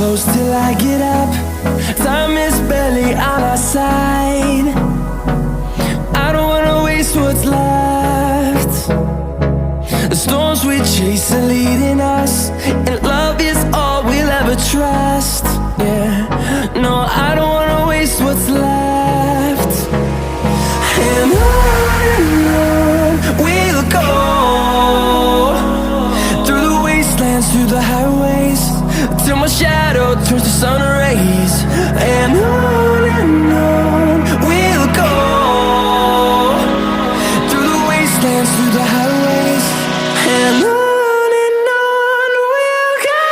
close till I get up. Time is barely on our side. I don't wanna waste what's left. The storms we chase are leading us, and love is all we'll ever trust. Yeah, no, I don't wanna waste what's left. And on we'll go, through the wastelands, through the highways, till my shadow turns to sun rays. And on we'll go, through the wastelands, through the highways, and on we'll go.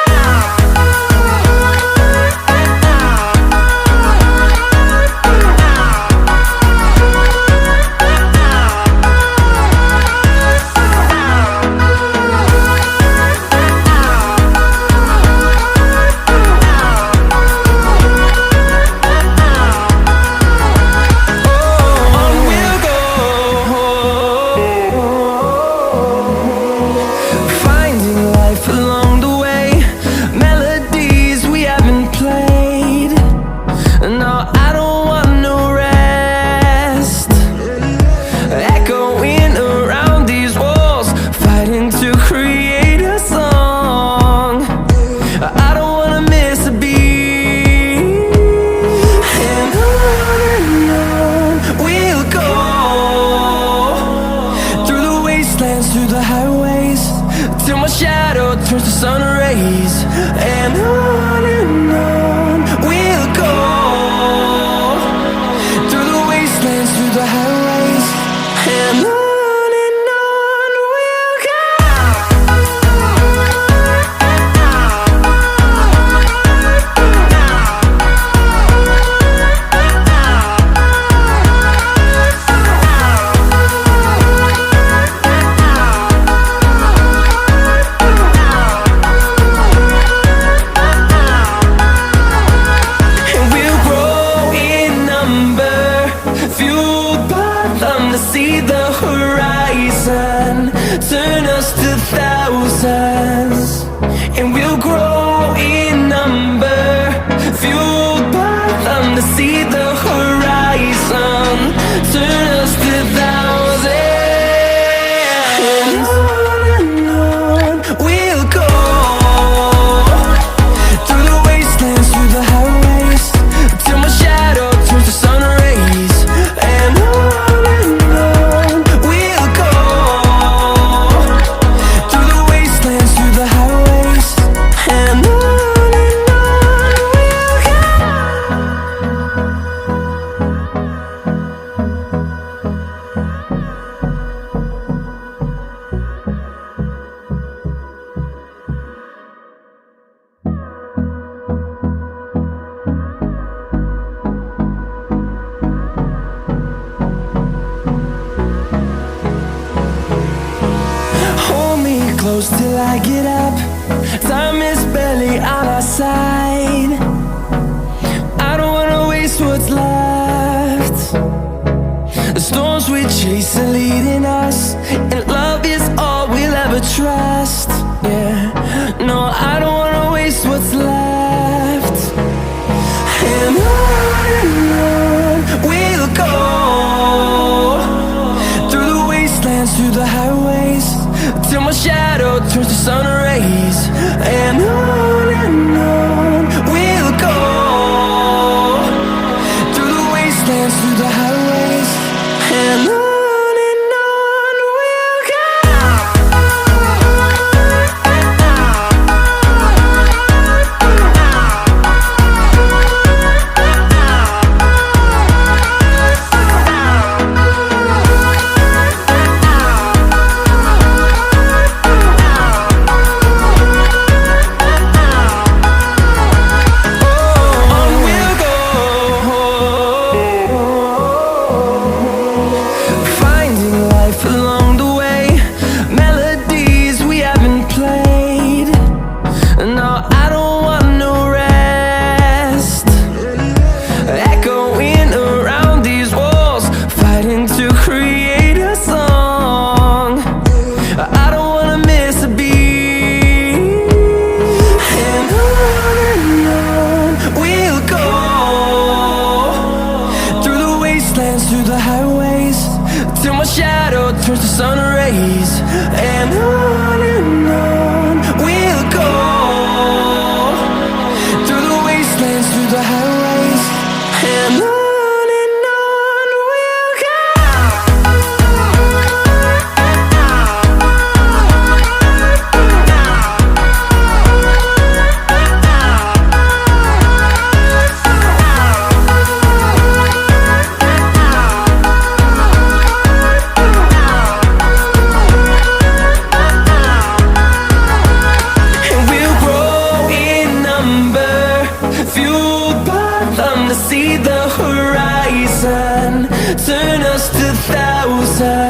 Through the highways, till my shadow turns to sun rays. And on we'll go, through the wastelands, through the highways, and on we'll go. See the horizon, turn us to thousands, and we'll grow in number, fueled by them. To see the horizon, turn us to thousands, and on we'll go, through the wastelands, through the highways, till my shadow turns to sun rays. And close till I get up. Time is barely on our side. I don't wanna waste what's left. The storms we chase are leading us, and love is all we'll ever trust. Yeah, no, I don't wanna waste what's left. And on we'll go, through the wastelands, through the highways, till my shadow turns to sun rays. And on we'll go, through the wastelands, through the highways, and on. Oh, horizon, turn us to thousands.